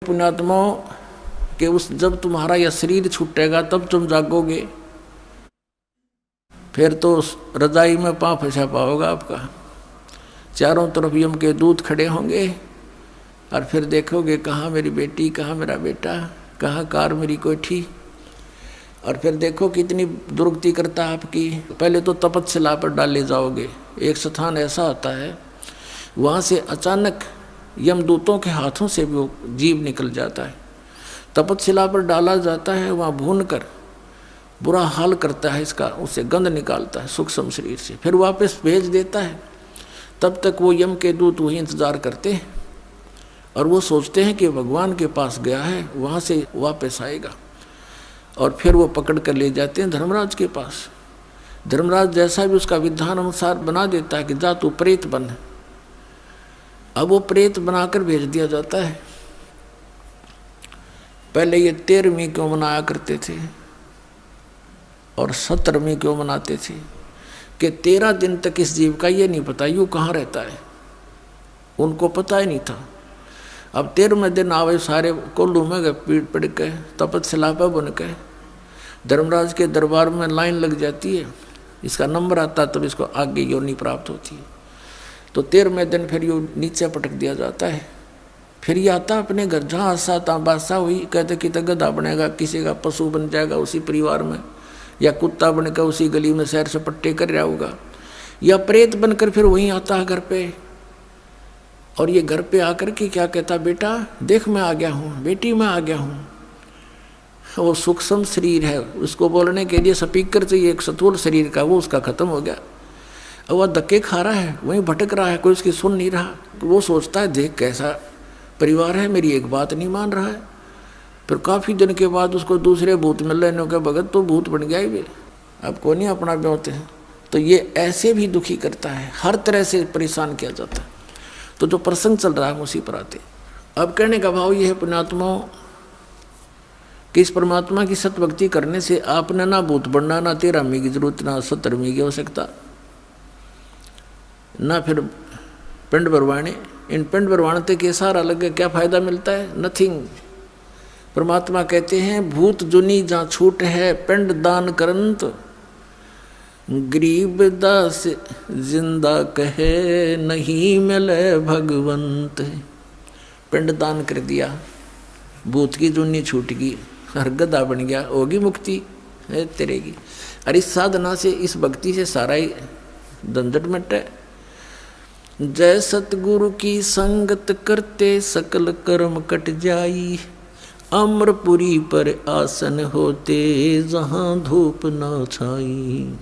पुण्यात्माओं कि उस जब तुम्हारा यह शरीर छूटेगा तब तुम जागोगे, फिर तो रजाई में पाँव फंसा पाओगा आपका। चारों तरफ यम के दूत खड़े होंगे और फिर देखोगे कहाँ मेरी बेटी, कहाँ मेरा बेटा, कहाँ कार मेरी कोठी। और फिर देखो कितनी दुर्गति करता है आपकी। पहले तो तपतशिला पर डाले जाओगे। एक स्थान ऐसा होता है वहाँ से अचानक यमदूतों के हाथों से भी वो जीव निकल जाता है। तपतशिला पर डाला जाता है, वहाँ भून कर बुरा हाल करता है इसका, उससे गंध निकालता है सूक्ष्म शरीर से, फिर वापस भेज देता है। तब तक वो यम के दूत वही इंतज़ार करते हैं और वो सोचते हैं कि भगवान के पास गया है, वहाँ से वापस आएगा। और फिर वो पकड़ कर ले जाते हैं धर्मराज के पास। धर्मराज जैसा भी उसका विधान अनुसार बना देता है कि जा तू प्रेत बन। अब वो प्रेत बनाकर भेज दिया जाता है। पहले ये 13वीं क्यों मनाया करते थे और 17वीं क्यों मनाते थे कि 13 दिन तक इस जीव का ये नहीं पता यूँ कहाँ रहता है, उनको पता ही नहीं था। अब 13वें दिन आवे सारे कोल्लू में गए, पीठ पड़ के तपतशिला पर बन के धर्मराज के दरबार में लाइन लग जाती है। इसका नंबर आता तब इसको आगे योनि प्राप्त होती है। तो 13वें दिन फिर यो नीचे पटक दिया जाता है। फिर ये आता अपने घर, जहाँ आशा बादशाह हुई, कहते कि गधा बनेगा, किसी का पशु बन जाएगा उसी परिवार में, या कुत्ता बनकर उसी गली में शहर से पट्टे कर रहा होगा, या प्रेत बनकर फिर वहीं आता है घर पे। और ये घर पे आकर के क्या कहता, बेटा देख मैं आ गया हूँ, बेटी मैं आ गया हूँ। वो सूक्ष्म शरीर है, उसको बोलने के लिए स्पीकर चाहिए एक स्थूल शरीर का, वो उसका खत्म हो गया। अब वह धक्के खा रहा है, वहीं भटक रहा है, कोई उसकी सुन नहीं रहा। वो सोचता है देख कैसा परिवार है, मेरी एक बात नहीं मान रहा है। फिर काफ़ी दिन के बाद उसको दूसरे भूत मिल रहे हैं, भगत तो भूत बन गया ही भी, अब को नहीं अपना ब्योते हैं। तो ये ऐसे भी दुखी करता है, हर तरह से परेशान किया जाता है। तो जो प्रसंग चल रहा है उसी पर आते। अब कहने का भाव ये है पुण्यात्माओं कि इस परमात्मा की सतभक्ति करने से आपने ना भूत बनना, ना 13वीं की जरूरत, ना 17वीं की आवश्यकता, ना फिर पिंड भरवाने। इन पिंड भरवाने के सारा लगे क्या फायदा मिलता है? नथिंग। परमात्मा कहते हैं भूत जुनी जहाँ छूट है पिंड दान करंत, गरीब दास जिंदा कहे नहीं मिले भगवंत। पिंड दान कर दिया, भूत की जुनी छूट गई, हर गधा बन गया, होगी मुक्ति है तेरे की। अरे इस साधना से, इस भक्ति से सारा ही झंझट मिटे। जय सतगुरु की संगत करते सकल कर्म कट जाई, अमरपुरी पर आसन होते जहाँ धूप ना छाई।